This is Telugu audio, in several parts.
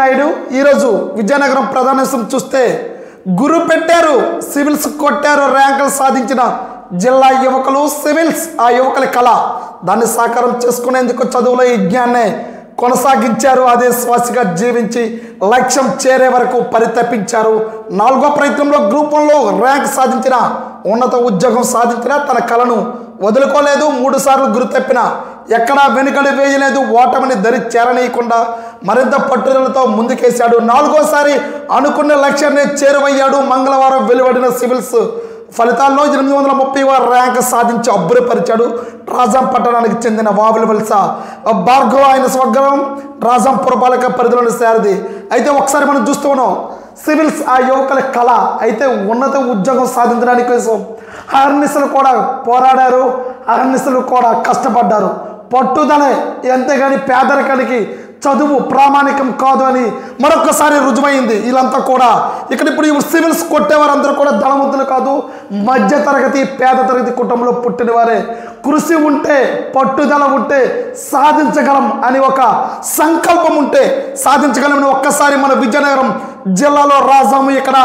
నాయుడు ఈరోజు విజయనగరం ప్రధానేశం చూస్తే గురు పెట్టారు, సివిల్స్ కొట్టారు, ర్యాంకులు సాధించిన జిల్లా యువకులు సివిల్స్. ఆ యువకుల కళ దాన్ని సాకారం చేసుకునేందుకు చదువులో యజ్ఞాన్ని కొనసాగించారు. అదే శ్వాసగా జీవించి లక్ష్యం చేరే వరకు పరితపించారు. 4వ ప్రయత్నంలో గ్రూప్ 1లో ర్యాంక్ సాధించిన, ఉన్నత ఉద్యోగం సాధించిన తన కళను వదులుకోలేదు. 3 సార్లు గురి తప్పిన ఎక్కడా వెనుకడి వేయలేదు. ఓటమిని దరి చేరనీయకుండా మరింత పట్టుదలతో ముందుకేశాడు. 4వసారి అనుకున్న లక్ష్యాన్ని చేరువయ్యాడు. మంగళవారం వెలువడిన సివిల్స్ ఫలితాల్లో 830వ ర్యాంక్ సాధించి అబ్బురపరిచాడు. రాజాం పట్టణానికి చెందిన వావిలి వలస భార్గవ ఆయన స్వగ్రామం రాజాం పురపాలక పరిధిలోని సారథి. అయితే ఒకసారి మనం చూస్తూ ఉన్నాం సివిల్స్ ఆ యువకుల కళ. అయితే ఉన్నత ఉద్యోగం సాధించడానికి కోసం అహర్నిశలు కూడా పోరాడారు, అహర్నిశలు కూడా కష్టపడ్డారు. పట్టుదలే, అంతేగాని పేదరికానికి చదువు ప్రామాణికం కాదు అని మరొకసారి రుజువైంది. వీళ్ళంతా కూడా ఇప్పుడు సివిల్స్ కొట్టేవారందరూ కూడా ధనవంతులు కాదు, మధ్యతరగతి పేద తరగతి కుటుంబంలో పుట్టిన వారే. కృషి ఉంటే, పట్టుదల ఉంటే సాధించగలం అని ఒక సంకల్పం ఉంటే సాధించగలమని ఒక్కసారి మన విజయనగరం జిల్లాలో రాజాము ఇక్కడ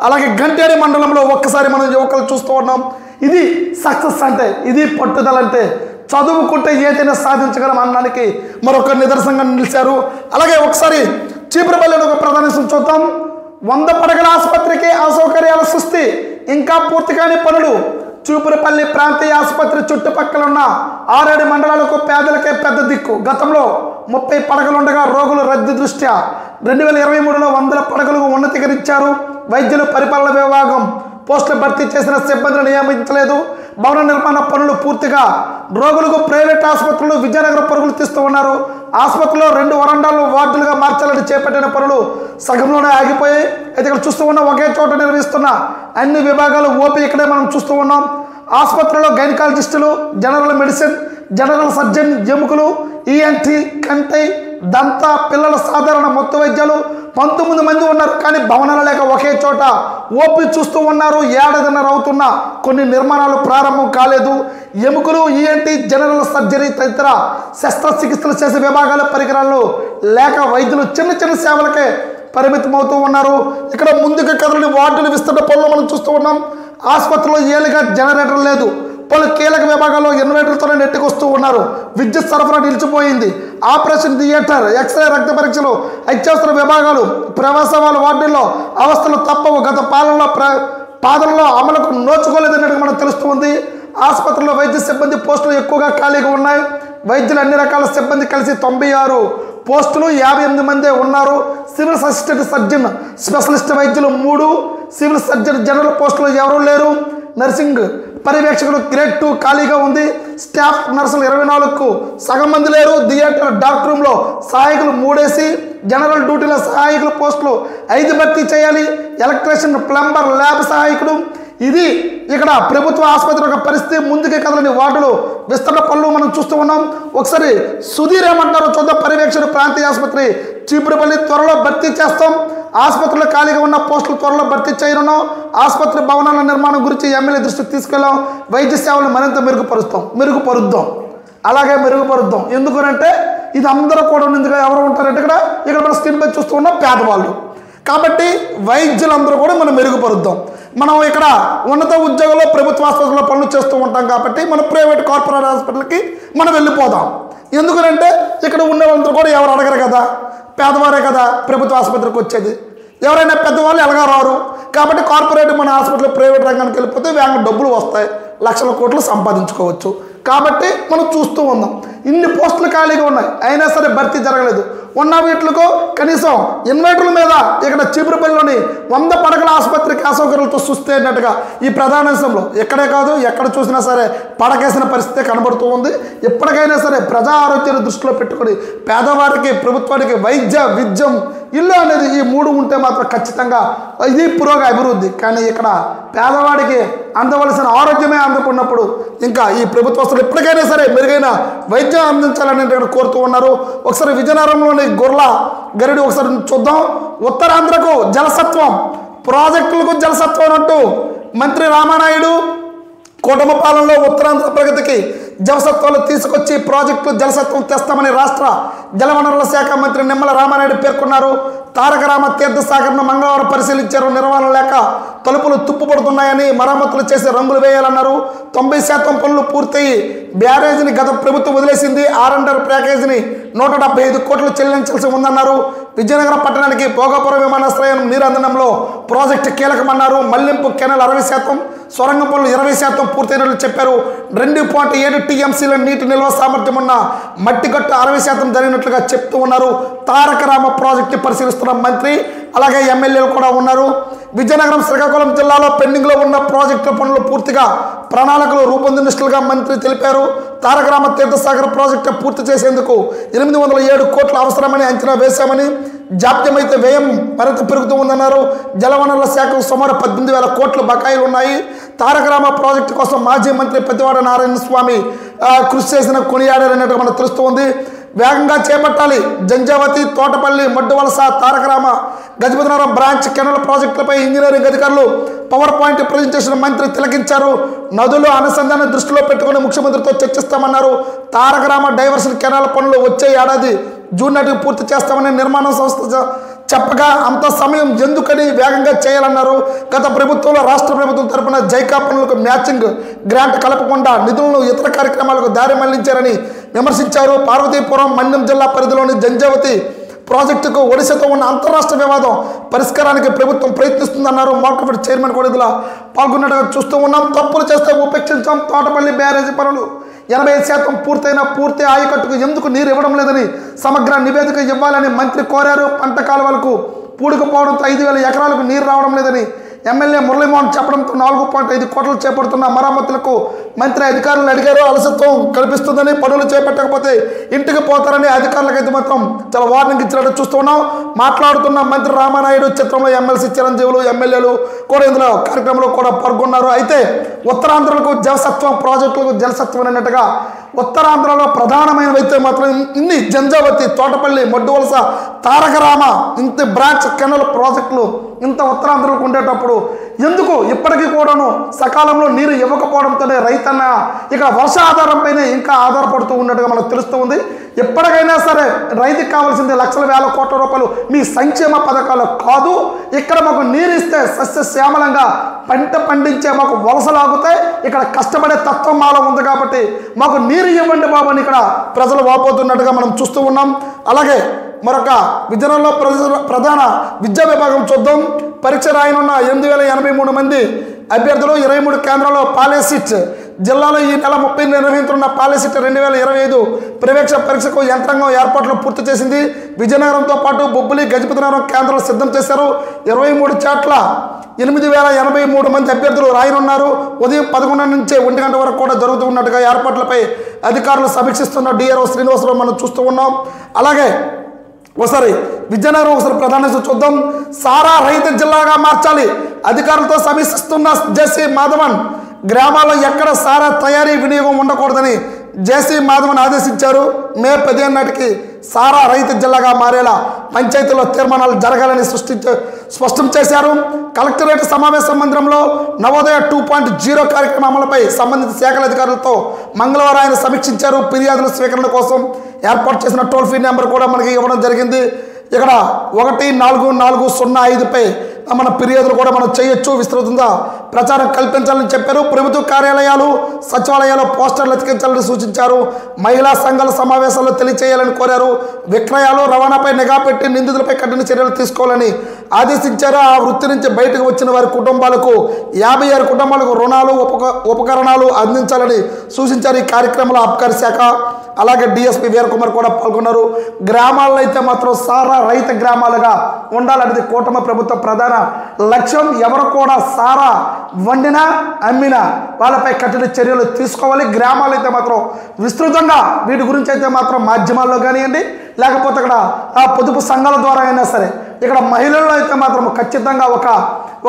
అలాగే గంటేడి మండలంలో ఒక్కసారి మనం యువకులు చూస్తూ ఉన్నాం. ఇది సక్సెస్ అంటే, ఇది పట్టుదల అంటే. చదువుకుంటే ఏదైనా సాధించగలం అనడానికి మరొక నిదర్శనంగా నిలిచారు. అలాగే ఒకసారి చీపురుపల్లిలో ఒక ప్రధానం చూద్దాం. 100 పడగల ఆసుపత్రికి అసౌకర్యాల సృష్టి, ఇంకా పూర్తి కాని పనులు. చీపురుపల్లి ప్రాంతీయ ఆసుపత్రి చుట్టుపక్కల ఉన్న 6 మండలాలకు పేదలకే పెద్ద దిక్కు. గతంలో 30 పడగలుండగా రోగుల రద్దీ దృష్ట్యా 2023లో 100 పడగలకు ఉన్నతీకరించారు. వైద్యులు పరిపాలన విభాగం పోస్టులు భర్తీ చేసిన సిబ్బందిని నియమించలేదు. భవన నిర్మాణ పనులు పూర్తిగా. రోగులకు ప్రైవేట్ ఆసుపత్రులు విజయనగరం పరుగులు తీస్తూ ఉన్నారు. ఆసుపత్రిలో 2 వరండాలు వార్డులుగా మార్చాలని చేపట్టిన పనులు సగంలోనే ఆగిపోయాయి. అయితే ఇక్కడ చూస్తూ ఉన్నాం ఒకే చోట నిర్వహిస్తున్న అన్ని విభాగాలు ఓపీ ఇక్కడే మనం చూస్తూ ఉన్నాం. ఆసుపత్రిలో గైనకాలజిస్టులు, జనరల్ మెడిసిన్, జనరల్ సర్జన్, ఎముకలు, ఈఎన్టీ, కంటి, దంత, పిల్లల సాధారణ మొత్తం వైద్యాలు 19 మంది ఉన్నారు. కానీ భవనాలు లేక ఒకే చోట ఓపీ చూస్తూ ఉన్నారు. 7.5 అవుతున్నా కొన్ని నిర్మాణాలు ప్రారంభం కాలేదు. ఎముకలు, ఈఎన్టీ, జనరల్ సర్జరీ తదితర శస్త్రచికిత్సలు చేసే విభాగాల పరికరాలు లేక వైద్యులు చిన్న చిన్న సేవలకే పరిమితం అవుతూ ఉన్నారు. ఇక్కడ ముందుకు కదలని వార్డులు విస్తరణ పనులు మనం చూస్తూ ఉన్నాం. ఆసుపత్రిలో ఏళ్ళుగా జనరేటర్ లేదు. పలు కీలక విభాగాల్లో ఇన్వర్టర్తోనే నెట్టుకొస్తూ ఉన్నారు. విద్యుత్ సరఫరా నిలిచిపోయింది. ఆపరేషన్ థియేటర్, ఎక్స్రే, రక్త పరీక్షలు, అత్యవసర విభాగాలు, ప్రవాసవాల వార్డుల్లో అవస్థలు తప్పవు. గత పాలనలో అమలుకు నోచుకోలేదన్నట్టు మనకు తెలుస్తుంది. ఆసుపత్రిలో వైద్య సిబ్బంది పోస్టులు ఎక్కువగా ఖాళీగా ఉన్నాయి. వైద్యులు అన్ని రకాల సిబ్బంది కలిసి 96 పోస్టులు, 58 మందే ఉన్నారు. సివిల్ అసిస్టెంట్ సర్జన్, స్పెషలిస్ట్ వైద్యులు 3, సివిల్ సర్జన్ జనరల్ పోస్టులు ఎవరూ లేరు. నర్సింగ్ పర్యవేక్షకులు గ్రేడ్ 2 ఖాళీగా ఉంది. స్టాఫ్ నర్సులు 24కు సగం మంది లేరు. థియేటర్ డాక్టర్ రూమ్లో సహాయకులు 3 జనరల్ డ్యూటీల సహాయకుల పోస్టులు 5 భర్తీ చేయాలి. ఎలక్ట్రీషియన్, ప్లంబర్, ల్యాబ్ సహాయకుడు. ఇది ఇక్కడ ప్రభుత్వ ఆసుపత్రి యొక్క పరిస్థితి. ముందుకే కదలని వార్డులు విస్తరణ పనులు మనం చూస్తూ ఉన్నాం. ఒకసారి సుధీర్ ఏమంటారో చూద్దాం. పర్యవేక్షకుడు ప్రాంతీయ ఆసుపత్రి చీపురుపల్లి త్వరలో భర్తీ చేస్తాం. ఆసుపత్రిలో ఖాళీగా ఉన్న పోస్టులు త్వరలో భర్తీ చేయనున్నాం. ఆసుపత్రి భవనాల నిర్మాణం గురించి ఎమ్మెల్యే దృష్టికి తీసుకెళ్ళాం. వైద్య సేవలు మరింత మెరుగుపరుద్దాం. అలాగే మెరుగుపరుద్దాం. ఎందుకనంటే ఇది అందరూ కూడా ఉంది. ఎవరు ఉంటారంటే ఇక్కడ మన స్క్రీన్ పై చూస్తూ ఉన్నాం పేదవాళ్ళు. కాబట్టి వైద్యులందరూ కూడా మనం మెరుగుపరుద్దాం. మనం ఇక్కడ ఉన్నత ఉద్యోగంలో ప్రభుత్వ ఆసుపత్రిలో పనులు చేస్తూ ఉంటాం కాబట్టి మనం ప్రైవేట్ కార్పొరేట్ హాస్పిటల్కి మనం వెళ్ళిపోదాం. ఎందుకంటే ఇక్కడ ఉన్న వాళ్ళందరూ కూడా ఎవరు అడగరు కదా, పేదవారే కదా ప్రభుత్వ ఆసుపత్రికి వచ్చేది. ఎవరైనా పెద్దవాళ్ళు ఎలాగా రారు. కాబట్టి కార్పొరేట్ మన హాస్పిటల్ ప్రైవేట్ రంగానికి వెళ్ళిపోతే వేగంగా డబ్బులు వస్తాయి, లక్షల కోట్లు సంపాదించుకోవచ్చు. కాబట్టి మనం చూస్తూ ఉన్నాం. ఇన్ని పోస్టులు ఖాళీగా ఉన్నాయి, అయినా సరే భర్తీ జరగలేదు. ఉన్న వీటికి కనీసం ఇన్వర్టర్ల మీద ఇక్కడ చీపురుపల్లిలోని 100 పడగల ఆసుపత్రికి అసౌకర్యాలతో సుస్తైనట్టుగా ఈ ప్రధానాంశంలో ఎక్కడే కాదు ఎక్కడ చూసినా సరే పడకేసిన పరిస్థితి కనబడుతూ ఉంది. ఎప్పటికైనా సరే ప్రజా ఆరోగ్యాన్ని దృష్టిలో పెట్టుకొని పేదవారికి, ప్రభుత్వానికి వైద్య, విద్యం, ఇల్లు అనేది ఈ 3 ఉంటే మాత్రం ఖచ్చితంగా ఇది అభివృద్ధి. కానీ ఇక్కడ పేదవాడికి అందవలసిన ఆరోగ్యమే అందకున్నప్పుడు ఇంకా ఈ ప్రభుత్వస్తులు ఎప్పటికైనా సరే మెరుగైన వైద్యం అందించాలని ఇక్కడ కోరుతూ ఉన్నారు. ఒకసారి విజయనగరంలోని గొర్ల గరిడి ఒకసారి చూద్దాం. ఉత్తరాంధ్రకు జలసత్వం, ప్రాజెక్టులకు జలసత్వం అంటూ మంత్రి రామానాయుడు కూటమి పాలనలో ఉత్తరాంధ్ర ప్రగతికి జలసత్వాలు తీసుకొచ్చి ప్రాజెక్టులు జలసత్వం తెస్తామని రాష్ట్ర జలవనరుల శాఖ మంత్రి నిమ్మల రామానాయుడు పేర్కొన్నారు. తారక రామ తీర్థసాగర్ను మంగళవారం పరిశీలించారు. నిర్వహణ లేక తలుపులు తుప్పుపడుతున్నాయని, మరమ్మతులు చేసి రంగులు వేయాలన్నారు. 90% పనులు పూర్తయి బ్యారేజీని గత ప్రభుత్వం వదిలేసింది. ఆర్ఎండ్ఆర్ ప్యాకేజీని 175 కోట్లు చెల్లించాల్సి ఉందన్నారు. విజయనగరం పట్టణానికి భోగాపురం విమానాశ్రయం నీరు అందడంలో ప్రాజెక్టు కీలకమన్నారు. మల్లింపు కెనాల్ 60%, సొరంగం పనులు 20% పూర్తయినట్లు చెప్పారు. 2.7 టీఎంసీల నీటి నిల్వ సామర్థ్యం ఉన్న మట్టిగట్టు 60% జరిగినట్లుగా చెప్తూ ఉన్నారు. తారక రామ ప్రాజెక్టు పరిశీలిస్తున్న మంత్రి అలాగే ఎమ్మెల్యేలు కూడా ఉన్నారు. విజయనగరం శ్రీకాకుళం జిల్లాలో పెండింగ్లో ఉన్న ప్రాజెక్టుల పనులు పూర్తిగా ప్రణాళికలు రూపొందించినట్లుగా మంత్రి తెలిపారు. తారక రామ తీర్థసాగర్ ప్రాజెక్టు పూర్తి చేసేందుకు 807 కోట్లు అవసరమని అంచనా వేశామని, జాప్యమైతే వ్యయం మరింత పెరుగుతూ ఉందన్నారు. జలవనరుల శాఖకు సుమారు 18,000 కోట్ల బకాయిలు ఉన్నాయి. తారక రామ ప్రాజెక్టు కోసం మాజీ మంత్రి పెద్దివాడ నారాయణ స్వామి కృషి చేసిన కొనియాడారన్నట్టు మనకు తెలుస్తూ ఉంది. వేగంగా చేపట్టాలి. జంజావతి, తోటపల్లి, మడ్డువలస, తారకరామ, గజపతినగరం బ్రాంచ్ కెనాల్ ప్రాజెక్టులపై ఇంజనీరింగ్ అధికారులు పవర్ పాయింట్ ప్రజెంటేషన్ మంత్రి తిలకించారు. నదులు అనుసంధానం దృష్టిలో పెట్టుకుని ముఖ్యమంత్రితో చర్చిస్తామన్నారు. తారకరామ డైవర్షన్ కెనాల్ పనులు వచ్చే ఏడాది జూన్ నాటికి పూర్తి చేస్తామని నిర్మాణ సంస్థ చెప్పగా అంత సమయం ఎందుకని వేగంగా చేయాలన్నారు. గత ప్రభుత్వంలో రాష్ట్ర ప్రభుత్వం తరపున జైకా పనులకు మ్యాచింగ్ గ్రాంట్ కలపకుండా నిధులను ఇతర కార్యక్రమాలకు దారి మళ్లించారని విమర్శించారు. పార్వతీపురం, మన్యం జిల్లా పరిధిలోని జంజావతి ప్రాజెక్టుకు ఒడిశాతో ఉన్న అంతరాష్ట్ర వివాదం పరిష్కారానికి ప్రభుత్వం ప్రయత్నిస్తుందన్నారు. మార్కెట్ చైర్మన్ కూడా ఇందులో పాల్గొన్నట్టుగా చూస్తూ ఉన్నాం. తప్పులు చేస్తే ఉపేక్షించాం. తోటపల్లి బ్యారేజీ పనులు 85% పూర్తయిన పూర్తి ఆయకట్టుకు ఎందుకు నీరు ఇవ్వడం లేదని సమగ్ర నివేదిక ఇవ్వాలని మంత్రి కోరారు. పంట కాలువలకు పూడుకుపోవడంతో 5,000 ఎకరాలకు నీరు రావడం లేదని ఎమ్మెల్యే మురళీమోహన్ చెప్పడంతో 4.5 కోట్లు చేపడుతున్న మరమ్మతులకు మంత్రి అధికారులు అడిగారు. అలసత్వం కల్పిస్తుందని, పనులు చేపట్టకపోతే ఇంటికి పోతారని అధికారులకైతే మాత్రం చాలా వార్నింగ్ ఇచ్చినట్టు చూస్తూ ఉన్నాం. మాట్లాడుతున్న మంత్రి రామానాయుడు చిత్రంలో ఎమ్మెల్సీ చిరంజీవులు, ఎమ్మెల్యేలు కూడా ఇందులో కార్యక్రమంలో కూడా పాల్గొన్నారు. అయితే ఉత్తరాంధ్రకు జలసత్వం, ప్రాజెక్టులకు జలసత్వం అన్నట్టుగా ఉత్తరాంధ్రలో ప్రధానమైనవైతే మాత్రం ఇన్ని జంజావతి, తోటపల్లి, మడ్డువలస, తారకరామ ఇంత బ్రాంచ్ కెనాల్ ప్రాజెక్టులు ఇంత ఉత్తరాంధ్రలకు ఉండేటప్పుడు ఎందుకు ఇప్పటికీ కూడాను సకాలంలో నీరు ఇవ్వకపోవడంతోనే రైతన్న ఇక వర్ష ఆధారంపైనే ఇంకా ఆధారపడుతూ ఉన్నట్టుగా మనకు తెలుస్తూ ఉంది. ఎప్పటికైనా సరే రైతుకి కావాల్సింది లక్షల వేల కోట్ల రూపాయలు మీ సంక్షేమ పథకాలు కాదు. ఇక్కడ మాకు నీరు ఇస్తే సస్యశ్యామలంగా పంట పండించే మాకు వలసలాగుతాయి. ఇక్కడ కష్టపడే తత్వం మాలో ఉంది కాబట్టి మాకు నీరు ఇవ్వండి బాబు అని ఇక్కడ ప్రజలు వాపోతున్నట్టుగా మనం చూస్తూ ఉన్నాం. అలాగే మరొక విజయనగరంలో ప్రధాన విద్యా విభాగం చూద్దాం. పరీక్ష రాయనున్న 8,083 మంది అభ్యర్థులు 23 కేంద్రాల్లో పాలేసిట్ జిల్లాలో ఈ నెల 30 నిర్వహించనున్న పాలేసిట్ 2025 ప్రవేశ పరీక్షకు యంత్రాంగం ఏర్పాట్లు పూర్తి చేసింది. విజయనగరంతో పాటు బొబ్బిలి, గజపతినగరం కేంద్రాలు సిద్ధం చేశారు. 23 చోట్ల 8,083 మంది అభ్యర్థులు రాయనున్నారు. ఉదయం 11 నుంచి 1 గంట వరకు కూడా జరుగుతూ ఉన్నట్టుగా ఏర్పాట్లపై అధికారులు సమీక్షిస్తున్న డిఆర్ఓ శ్రీనివాసరావు మనం చూస్తూ ఉన్నాం. అలాగే ఒకసారి విజయనగరం ఒకసారి ప్రధానంగా చూద్దాం. సారా రహిత జిల్లాగా మార్చాలి. అధికారులతో సమీక్షిస్తున్న జేసీ మాధవన్ గ్రామాల్లో ఎక్కడ సారా తయారీ వినియోగం ఉండకూడదని జేసీ మాధవన్ ఆదేశించారు. మే 15 నాటికి సారా రహిత జిల్లాగా మారేలా పంచాయతీలో తీర్మానాలు జరగాలని స్పష్టం చేశారు. కలెక్టరేట్ సమావేశ మందిరంలో నవోదయ 2.0 కార్యక్రమం అమలుపై సంబంధిత శాఖల అధికారులతో మంగళవారం ఆయన సమీక్షించారు. ఫిర్యాదుల స్వీకరణ కోసం ఏర్పాటు చేసిన టోల్ ఫ్రీ నెంబర్ కూడా మనకి ఇవ్వడం జరిగింది. ఇక్కడ 14405పై మన ఫిర్యాదులు కూడా మనం చేయొచ్చు. విస్తృతంగా ప్రచారం కల్పించాలని చెప్పారు. ప్రభుత్వ కార్యాలయాలు, సచివాలయాలు పోస్టర్లు అతికించాలని సూచించారు. మహిళా సంఘాల సమావేశాల్లో తెలియచేయాలని కోరారు. విక్రయాలు, రవాణాపై నిఘా పెట్టి నిందితులపై కఠిన చర్యలు తీసుకోవాలని ఆదేశించారు. ఆ వృత్తి నుంచి బయటకు వచ్చిన వారి కుటుంబాలకు 56 కుటుంబాలకు రుణాలు, ఉపకరణాలు అందించాలని సూచించారు. ఈ కార్యక్రమంలో అబ్కారీ శాఖ అలాగే డిఎస్పీ వీరకుమార్ కూడా పాల్గొన్నారు. గ్రామాల్లో అయితే మాత్రం సారా రహిత గ్రామాలుగా ఉండాలనేది కూటమి ప్రభుత్వ ప్రధాన లక్ష్యం. ఎవరు కూడా సారా వండినా అమ్మినా వాళ్ళపై కఠిన చర్యలు తీసుకోవాలి. గ్రామాలు అయితే మాత్రం విస్తృతంగా వీటి గురించి అయితే మాత్రం మాధ్యమాల్లో కానివ్వండి, లేకపోతే ఇక్కడ ఆ పొదుపు సంఘాల ద్వారా అయినా సరే ఇక్కడ మహిళల్లో అయితే మాత్రం ఖచ్చితంగా ఒక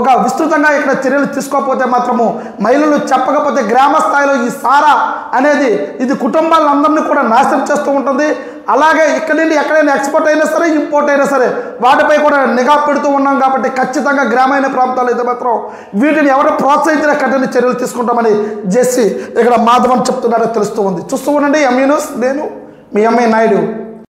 ఒక విస్తృతంగా ఇక్కడ చర్యలు తీసుకోకపోతే మాత్రము మహిళలు చెప్పకపోతే గ్రామ స్థాయిలో ఈ సారా అనేది ఇది కుటుంబాలందరినీ కూడా నాశనం చేస్తూ ఉంటుంది. అలాగే ఇక్కడ నుండి ఎక్కడైనా ఎక్స్పోర్ట్ అయినా సరే ఇంపోర్ట్ అయినా సరే వాటిపై కూడా నిఘా పెడుతూ ఉన్నాం కాబట్టి ఖచ్చితంగా గ్రామీణ ప్రాంతాలు అయితే మాత్రం వీటిని ఎవరు ప్రోత్సహించిన కఠిన చర్యలు తీసుకుంటామని జేసీ ఇక్కడ మాధవన్ చెప్తున్నారో తెలుస్తూ ఉంది. చూస్తూ ఉండండి ఎంఈ న్యూస్. నేను మీ ఎంఏ నాయుడు.